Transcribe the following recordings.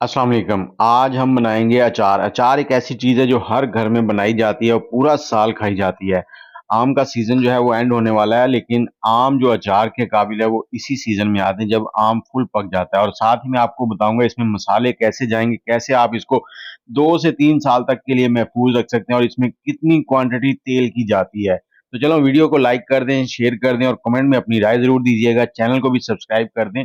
अस्सलाम वालेकुम। आज हम बनाएंगे अचार। अचार एक ऐसी चीज़ है जो हर घर में बनाई जाती है और पूरा साल खाई जाती है। आम का सीज़न जो है वो एंड होने वाला है, लेकिन आम जो अचार के काबिल है वो इसी सीज़न में आते हैं जब आम फुल पक जाता है। और साथ ही मैं आपको बताऊंगा इसमें मसाले कैसे जाएंगे, कैसे आप इसको 2 से 3 साल तक के लिए महफूज रख सकते हैं और इसमें कितनी क्वांटिटी तेल की जाती है। तो चलो वीडियो को लाइक कर दें, शेयर कर दें और कमेंट में अपनी राय ज़रूर दीजिएगा। चैनल को भी सब्सक्राइब कर दें।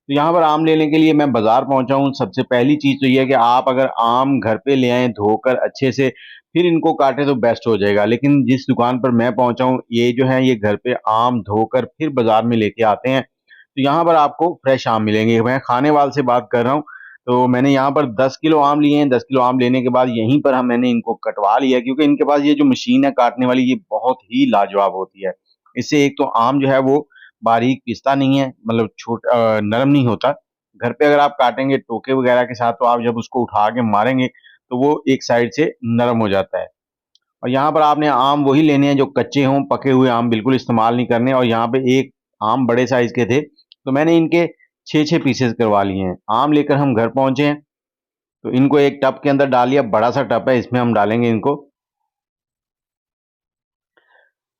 तो यहाँ पर आम लेने के लिए मैं बाजार पहुंचा हूँ। सबसे पहली चीज तो ये है कि आप अगर आम घर पे ले आए धोकर अच्छे से, फिर इनको काटे तो बेस्ट हो जाएगा। लेकिन जिस दुकान पर मैं पहुंचा हूँ ये जो है ये घर पे आम धोकर फिर बाजार में लेके आते हैं। तो यहाँ पर आपको फ्रेश आम मिलेंगे। मैं खानेवाल से बात कर रहा हूँ। तो मैंने यहाँ पर 10 किलो आम लिए हैं। 10 किलो आम लेने के बाद यहीं पर मैंने इनको कटवा लिया, क्योंकि इनके पास ये जो मशीन है काटने वाली ये बहुत ही लाजवाब होती है। इससे एक तो आम जो है वो बारीक पिसता नहीं है, मतलब नरम नहीं होता। घर पे अगर आप काटेंगे टोके वगैरह के साथ तो आप जब उसको उठा के मारेंगे तो वो एक साइड से नरम हो जाता है। और यहाँ पर आपने आम वही लेने हैं जो कच्चे हों, पके हुए आम बिल्कुल इस्तेमाल नहीं करने। और यहाँ पे एक आम बड़े साइज के थे तो मैंने इनके 6-6 पीसेस करवा लिए हैं। आम लेकर हम घर पहुंचे हैं तो इनको एक टब के अंदर डाल लिया। बड़ा सा टब है, इसमें हम डालेंगे इनको।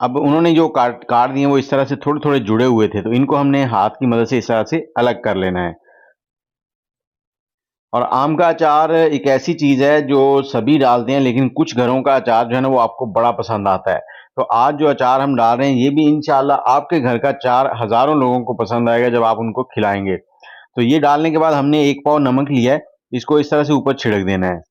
अब उन्होंने जो काट काट दिए वो इस तरह से थोड़े थोड़े जुड़े हुए थे, तो इनको हमने हाथ की मदद से इस तरह से अलग कर लेना है। और आम का अचार एक ऐसी चीज है जो सभी डालते हैं, लेकिन कुछ घरों का अचार जो है ना वो आपको बड़ा पसंद आता है। तो आज जो अचार हम डाल रहे हैं ये भी इंशाल्लाह आपके घर का अचार हजारों लोगों को पसंद आएगा जब आप उनको खिलाएंगे। तो ये डालने के बाद हमने 1 पाव नमक लिया है, इसको इस तरह से ऊपर छिड़क देना है।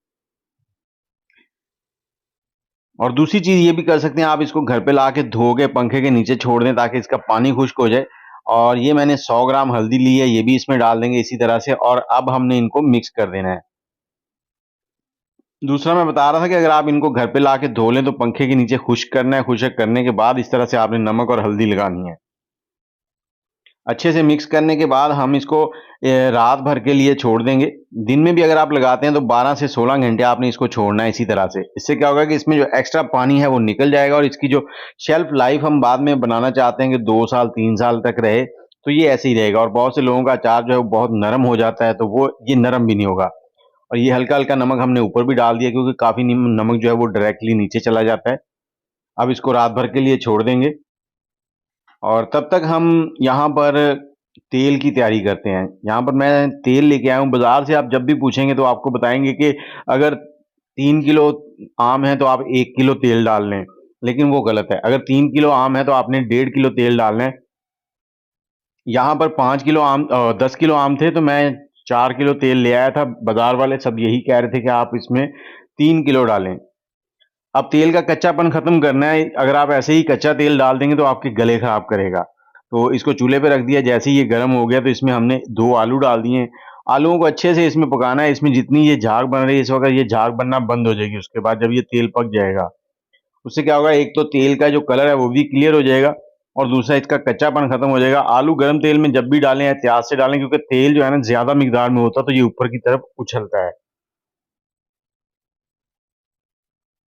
और दूसरी चीज ये भी कर सकते हैं, आप इसको घर पे ला के धो के पंखे के नीचे छोड़ दें ताकि इसका पानी खुश्क हो जाए। और ये मैंने 100 ग्राम हल्दी ली है, ये भी इसमें डाल देंगे इसी तरह से। और अब हमने इनको मिक्स कर देना है। दूसरा मैं बता रहा था कि अगर आप इनको घर पे ला के धो लें तो पंखे के नीचे खुश्क करना है। खुश्क करने के बाद इस तरह से आपने नमक और हल्दी लगानी है। अच्छे से मिक्स करने के बाद हम इसको रात भर के लिए छोड़ देंगे। दिन में भी अगर आप लगाते हैं तो 12 से 16 घंटे आपने इसको छोड़ना है इसी तरह से। इससे क्या होगा कि इसमें जो एक्स्ट्रा पानी है वो निकल जाएगा और इसकी जो शेल्फ लाइफ हम बाद में बनाना चाहते हैं कि 2 साल 3 साल तक रहे, तो ये ऐसे ही रहेगा। और बहुत से लोगों का अचार जो है वो बहुत नरम हो जाता है, तो वो ये नरम भी नहीं होगा। और ये हल्का-हल्का नमक हमने ऊपर भी डाल दिया, क्योंकि काफ़ी निम नमक जो है वो डायरेक्टली नीचे चला जाता है। अब इसको रात भर के लिए छोड़ देंगे और तब तक हम यहाँ पर तेल की तैयारी करते हैं। यहाँ पर मैं तेल लेके आया हूँ बाज़ार से। आप जब भी पूछेंगे तो आपको बताएँगे कि अगर 3 किलो आम है तो आप 1 किलो तेल डाल लें, लेकिन वो गलत है। अगर 3 किलो आम है तो आपने 1.5 किलो तेल डालना है। यहाँ पर 5 किलो 10 किलो आम थे तो मैं 4 किलो तेल ले आया था। बाज़ार वाले सब यही कह रहे थे कि आप इसमें 3 किलो डालें। अब तेल का कच्चापन खत्म करना है। अगर आप ऐसे ही कच्चा तेल डाल देंगे तो आपके गले खराब करेगा। तो इसको चूल्हे पे रख दिया। जैसे ही ये गर्म हो गया तो इसमें हमने 2 आलू डाल दिए हैं। आलूओं को अच्छे से इसमें पकाना है। इसमें जितनी ये झाग बन रही है इस वक्त, ये झाग बनना बंद हो जाएगी उसके बाद जब ये तेल पक जाएगा। उससे क्या होगा, एक तो तेल का जो कलर है वो भी क्लियर हो जाएगा और दूसरा इसका कच्चापन खत्म हो जाएगा। आलू गर्म तेल में जब भी डालें एहतियात से डालें, क्योंकि तेल जो है ना ज्यादा मिकदार में होता है तो ये ऊपर की तरफ उछलता है।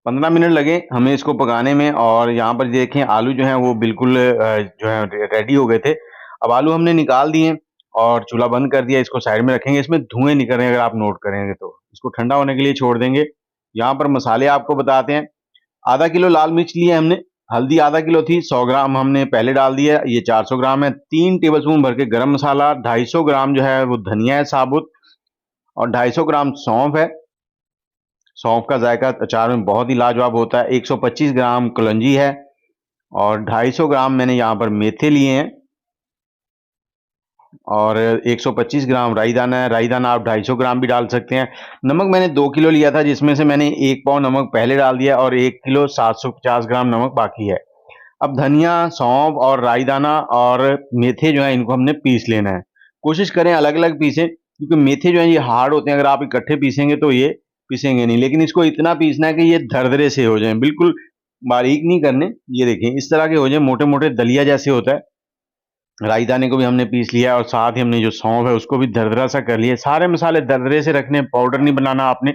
15 मिनट लगे हमें इसको पकाने में। और यहाँ पर देखें आलू जो हैं वो बिल्कुल जो है रेडी हो गए थे। अब आलू हमने निकाल दिए और चूल्हा बंद कर दिया। इसको साइड में रखेंगे। इसमें धुएं निकल रहे हैं, अगर आप नोट करेंगे तो इसको ठंडा होने के लिए छोड़ देंगे। यहाँ पर मसाले आपको बताते हैं। आधा किलो लाल मिर्च लिए हमने। हल्दी आधा किलो थी, 100 ग्राम हमने पहले डाल दिया, ये 400 ग्राम है। 3 टेबलस्पून भर के गरम मसाला, 250 ग्राम जो है वो धनिया है साबुत, और 250 ग्राम सौंफ है। सौंफ का जायका अचार में बहुत ही लाजवाब होता है। 125 ग्राम कलौंजी है और 250 ग्राम मैंने यहाँ पर मेथे लिए हैं और 125 ग्राम राई दाना है। राई दाना आप 250 ग्राम भी डाल सकते हैं। नमक मैंने 2 किलो लिया था, जिसमें से मैंने 1 पाव नमक पहले डाल दिया और 1 किलो 750 ग्राम नमक बाकी है। अब धनिया, सौंफ और राई दाना और मेथे जो है इनको हमने पीस लेना है। कोशिश करें अलग अलग पीसें, क्योंकि मेथे जो है ये हार्ड होते हैं। अगर आप इकट्ठे पीसेंगे तो ये पीसेंगे नहीं, लेकिन इसको इतना पीसना है कि ये दरदरे से हो जाए, बिल्कुल बारीक नहीं करने। ये देखें इस तरह के हो जाए, मोटे मोटे दलिया जैसे होता है। राई दाने को भी हमने पीस लिया है और साथ ही हमने जो सौंफ है उसको भी दरदरा सा कर लिया। सारे मसाले दरदरे से रखने, पाउडर नहीं बनाना आपने।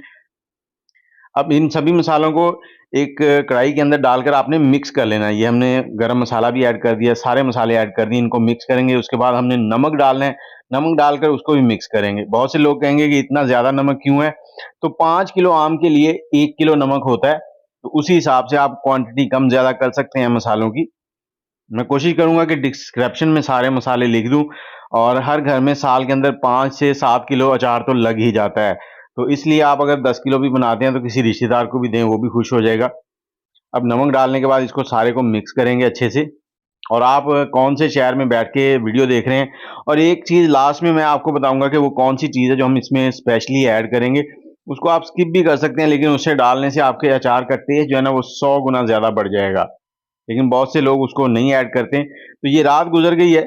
अब इन सभी मसालों को एक कढ़ाई के अंदर डालकर आपने मिक्स कर लेना है। ये हमने गरम मसाला भी ऐड कर दिया, सारे मसाले ऐड कर दिए, इनको मिक्स करेंगे। उसके बाद हमने नमक डालना है, नमक डालकर उसको भी मिक्स करेंगे। बहुत से लोग कहेंगे कि इतना ज़्यादा नमक क्यों है? तो 5 किलो आम के लिए 1 किलो नमक होता है, तो उसी हिसाब से आप क्वांटिटी कम-ज़्यादा कर सकते हैं मसालों की। मैं कोशिश करूँगा कि डिस्क्रिप्शन में सारे मसाले लिख दूँ, और हर घर में साल के अंदर 5 से 7 किलो अचार तो लग ही जाता है। तो इसलिए आप अगर 10 किलो भी बनाते हैं तो किसी रिश्तेदार को भी दें, वो भी खुश हो जाएगा। अब नमक डालने के बाद इसको सारे को मिक्स करेंगे अच्छे से। और आप कौन से शहर में बैठ के वीडियो देख रहे हैं, और एक चीज़ लास्ट में मैं आपको बताऊँगा कि वो कौन सी चीज़ है जो हम इसमें स्पेशली ऐड करेंगे। उसको आप स्किप भी कर सकते हैं, लेकिन उसे डालने से आपके अचार का टेस्ट जो है ना वो 100 गुना ज़्यादा बढ़ जाएगा। लेकिन बहुत से लोग उसको नहीं ऐड करते हैं। तो ये रात गुज़र गई है,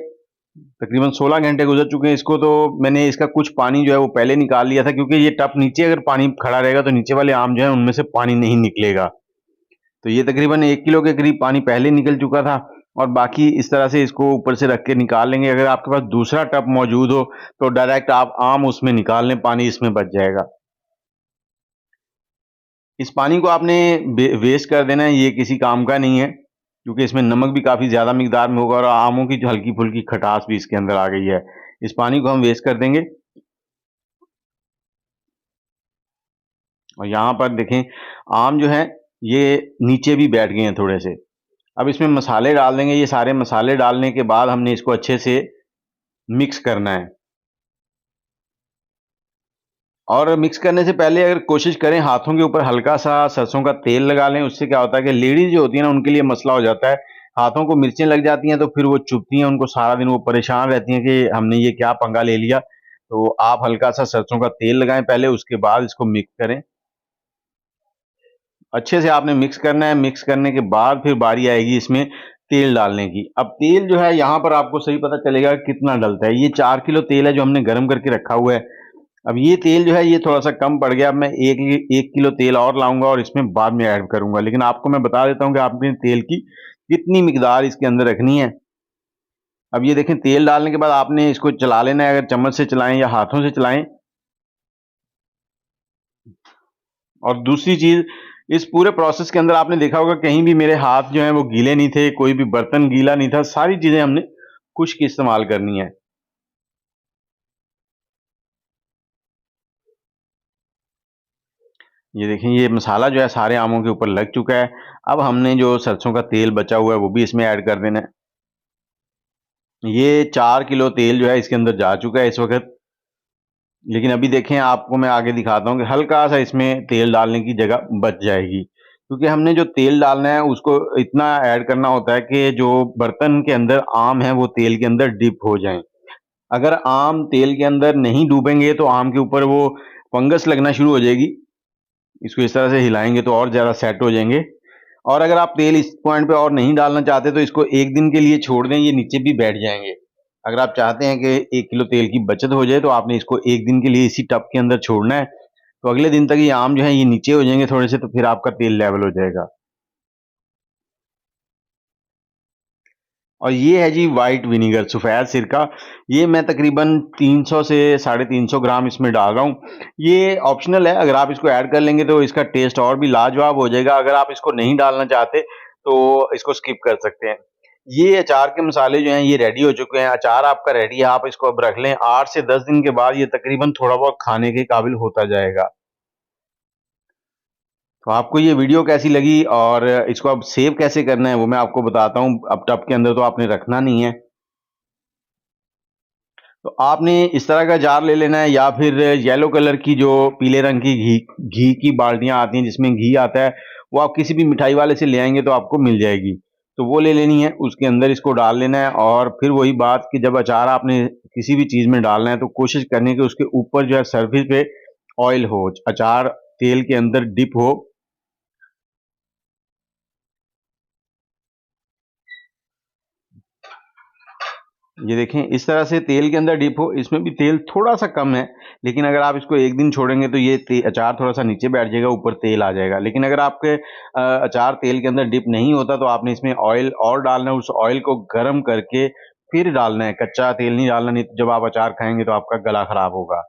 तकरीबन 16 घंटे गुज़र चुके हैं इसको, तो मैंने इसका कुछ पानी जो है वो पहले निकाल लिया था, क्योंकि ये टब नीचे अगर पानी खड़ा रहेगा तो नीचे वाले आम जो है उनमें से पानी नहीं निकलेगा। तो ये तकरीबन 1 किलो के करीब पानी पहले निकल चुका था, और बाकी इस तरह से इसको ऊपर से रख के निकाल लेंगे। अगर आपके पास दूसरा टब मौजूद हो तो डायरेक्ट आप आम उसमें निकाल लें, पानी इसमें बच जाएगा। इस पानी को आपने वेस्ट कर देना है, ये किसी काम का नहीं है, क्योंकि इसमें नमक भी काफ़ी ज़्यादा मिकदार में होगा और आमों की जो हल्की-फुल्की खटास भी इसके अंदर आ गई है। इस पानी को हम वेस्ट कर देंगे। और यहाँ पर देखें, आम जो हैं ये नीचे भी बैठ गए हैं थोड़े से। अब इसमें मसाले डाल देंगे। ये सारे मसाले डालने के बाद हमने इसको अच्छे से मिक्स करना है। और मिक्स करने से पहले अगर कोशिश करें हाथों के ऊपर हल्का-सा सरसों का तेल लगा लें, उससे क्या होता है कि लेडीज़ जो होती है ना, उनके लिए मसला हो जाता है। हाथों को मिर्चें लग जाती हैं तो फिर वो चुभती हैं, उनको सारा दिन वो परेशान रहती हैं कि हमने ये क्या पंगा ले लिया। तो आप हल्का-सा सरसों का तेल लगाएँ पहले, उसके बाद इसको मिक्स करें। अच्छे से आपने मिक्स करना है। मिक्स करने के बाद फिर बारी आएगी इसमें तेल डालने की। अब तेल जो है यहाँ पर आपको सही पता चलेगा कितना डलता है। ये 4 किलो तेल है जो हमने गरम करके रखा हुआ है। अब ये तेल जो है ये थोड़ा-सा कम पड़ गया। अब मैं 1 किलो तेल और लाऊँगा और इसमें बाद में ऐड करूँगा। लेकिन आपको मैं बता देता हूँ कि आपने तेल की कितनी मिकदार इसके अंदर रखनी है। अब ये देखें, तेल डालने के बाद आपने इसको चला लेना है, अगर चम्मच से चलाएँ या हाथों से चलाएँ। और दूसरी चीज़, इस पूरे प्रोसेस के अंदर आपने देखा होगा कहीं भी मेरे हाथ जो हैं वो गीले नहीं थे, कोई भी बर्तन गीला नहीं था, सारी चीज़ें हमने खुश्क इस्तेमाल करनी है। ये देखिए, ये मसाला जो है सारे आमों के ऊपर लग चुका है। अब हमने जो सरसों का तेल बचा हुआ है वो भी इसमें ऐड कर देना है। ये 4 किलो तेल जो है इसके अंदर जा चुका है इस वक़्त। लेकिन अभी देखें, आपको मैं आगे दिखाता हूँ कि हल्का-सा इसमें तेल डालने की जगह बच जाएगी। क्योंकि हमने जो तेल डालना है उसको इतना ऐड करना होता है कि जो बर्तन के अंदर आम है वो तेल के अंदर डिप हो जाएँ। अगर आम तेल के अंदर नहीं डूबेंगे तो आम के ऊपर वो फंगस लगना शुरू हो जाएगी। इसको इस तरह से हिलाएँगे तो और ज़्यादा सेट हो जाएँगे। और अगर आप तेल इस पॉइंट पे और नहीं डालना चाहते तो इसको 1 दिन के लिए छोड़ दें, ये नीचे भी बैठ जाएँगे। अगर आप चाहते हैं कि 1 किलो तेल की बचत हो जाए तो आपने इसको 1 दिन के लिए इसी टब के अंदर छोड़ना है। तो अगले दिन तक ये आम जो है ये नीचे हो जाएँगे थोड़े से, तो फिर आपका तेल लेवल हो जाएगा। और ये है जी व्हाइट विनेगर, सफ़ेद सिरका। ये मैं तकरीबन 300 से 350 ग्राम इसमें डाल रहा हूँ। ये ऑप्शनल है, अगर आप इसको ऐड कर लेंगे तो इसका टेस्ट और भी लाजवाब हो जाएगा। अगर आप इसको नहीं डालना चाहते तो इसको स्किप कर सकते हैं। ये अचार के मसाले जो हैं ये रेडी हो चुके हैं। अचार आपका रेडी है, आप इसको अब रख लें। 8 से 10 दिन के बाद ये तकरीबन थोड़ा बहुत खाने के काबिल होता जाएगा। तो आपको ये वीडियो कैसी लगी और इसको अब सेव कैसे करना है वो मैं आपको बताता हूँ। अब टब के अंदर तो आपने रखना नहीं है। तो आपने इस तरह का जार ले लेना है, या फिर येलो कलर की जो पीले रंग की घी घी की बाल्टियाँ आती हैं जिसमें घी आता है, वो आप किसी भी मिठाई वाले से ले आएँगे तो आपको मिल जाएगी। तो वो ले लेनी है, उसके अंदर इसको डाल लेना है। और फिर वही बात कि जब अचार आपने किसी भी चीज़ में डालना है तो कोशिश करनी है कि उसके ऊपर जो है सरफेस पे ऑयल हो, अचार तेल के अंदर डिप हो। ये देखें, इस तरह से तेल के अंदर डिप हो। इसमें भी तेल थोड़ा-सा कम है, लेकिन अगर आप इसको 1 दिन छोड़ेंगे तो ये अचार थोड़ा-सा नीचे बैठ जाएगा, ऊपर तेल आ जाएगा। लेकिन अगर आपके अचार तेल के अंदर डिप नहीं होता तो आपने इसमें ऑयल और डालना है, उस ऑयल को गरम करके फिर डालना है, कच्चा तेल नहीं डालना, नहीं तो जब आप अचार खाएँगे तो आपका गला खराब होगा।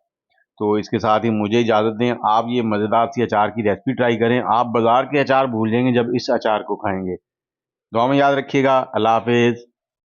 तो इसके साथ ही मुझे इजाज़त दें। आप ये मज़ेदार सी अचार की रेसिपी ट्राई करें। आप बाज़ार के अचार भूल जाएंगे जब इस अचार को खाएंगे। दुआ में याद रखिएगा। अल्लाह हाफिज़।